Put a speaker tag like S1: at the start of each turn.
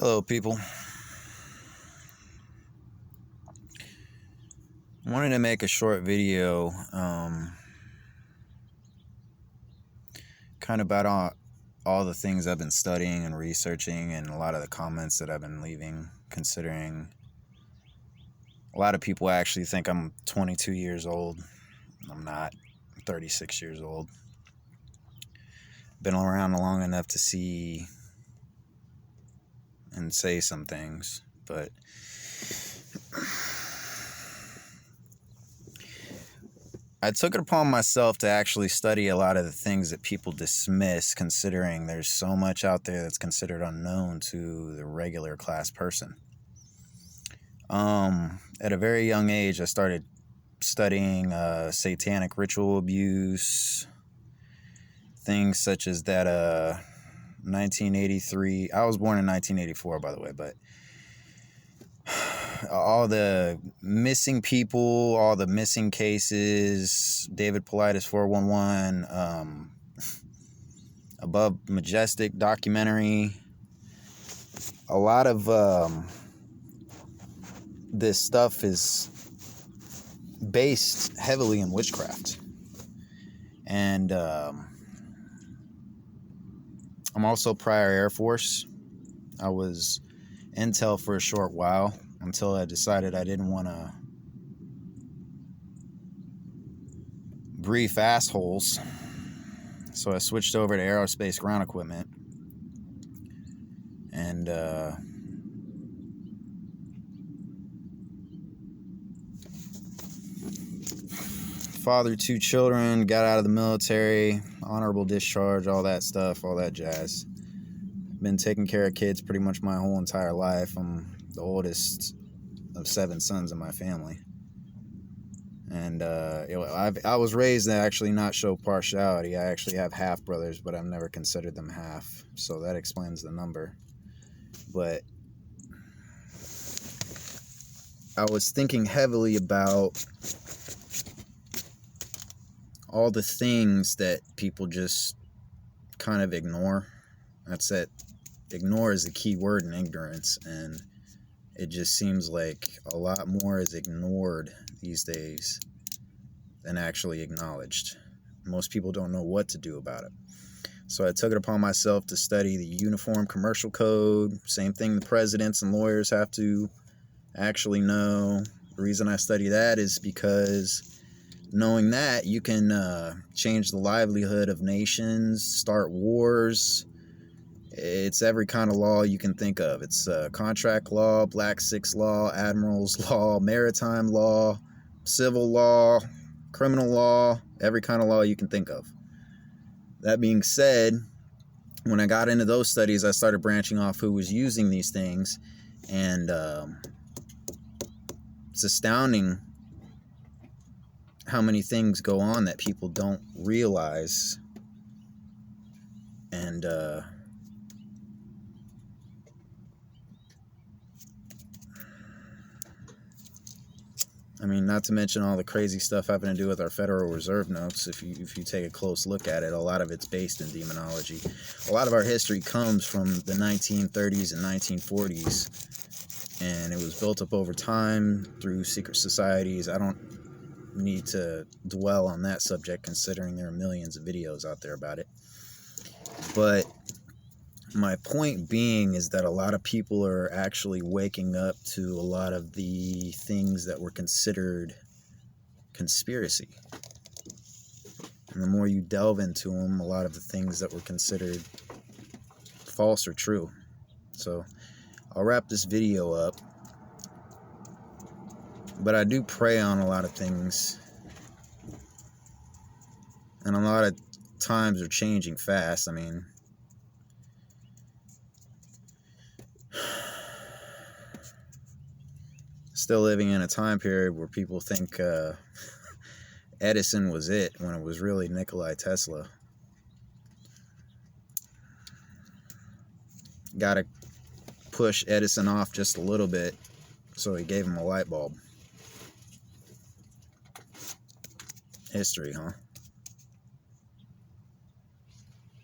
S1: Hello, people. I wanted to make a short video, kind of about all the things I've been studying and researching, and a lot of the comments that I've been leaving, considering a lot of people actually think I'm 22 years old. I'm not. I'm 36 years old. Been around long enough to see and say some things, but I took it upon myself to actually study a lot of the things that people dismiss, considering there's so much out there that's considered unknown to the regular class person. At a very young age, I started studying satanic ritual abuse, things such as that 1983, I was born in 1984, by the way, but all the missing people, all the missing cases, David Paulides 411, Above Majestic documentary, a lot of this stuff is based heavily in witchcraft. And I'm also prior Air Force. I was intel for a short while until I decided I didn't want to brief assholes. So I switched over to aerospace ground equipment. And fathered 2 children, got out of the military, honorable discharge, all that stuff, all that jazz. Been taking care of kids pretty much my whole entire life. I'm the oldest of 7 sons in my family. And I was raised to actually not show partiality. I actually have half brothers, but I've never considered them half. So that explains the number. But I was thinking heavily about all the things that people just kind of ignore. That's it. Ignore is the key word in ignorance, and it just seems like a lot more is ignored these days than actually acknowledged. Most people don't know what to do about it. So I took it upon myself to study the Uniform Commercial Code. Same thing the presidents and lawyers have to actually know. The reason I study that is because knowing that, you can change the livelihood of nations, start wars. It's every kind of law you can think of. It's contract law, Black Six law, admiral's law, maritime law, civil law, criminal law, every kind of law you can think of. That being said, when I got into those studies, I started branching off who was using these things, and it's astounding how many things go on that people don't realize. And I mean, not to mention all the crazy stuff having to do with our Federal Reserve notes. If you take a close look at it, a lot of it's based in demonology. A lot of our history comes from the 1930s and 1940s, and it was built up over time through secret societies. I don't need to dwell on that subject, considering there are millions of videos out there about it. But my point being is that a lot of people are actually waking up to a lot of the things that were considered conspiracy. And the more you delve into them, a lot of the things that were considered false are true. So I'll wrap this video up. But I do prey on a lot of things. And a lot of times are changing fast. I mean, still living in a time period where people think Edison was it, when it was really Nikola Tesla. Gotta push Edison off just a little bit, so he gave him a light bulb. History, huh?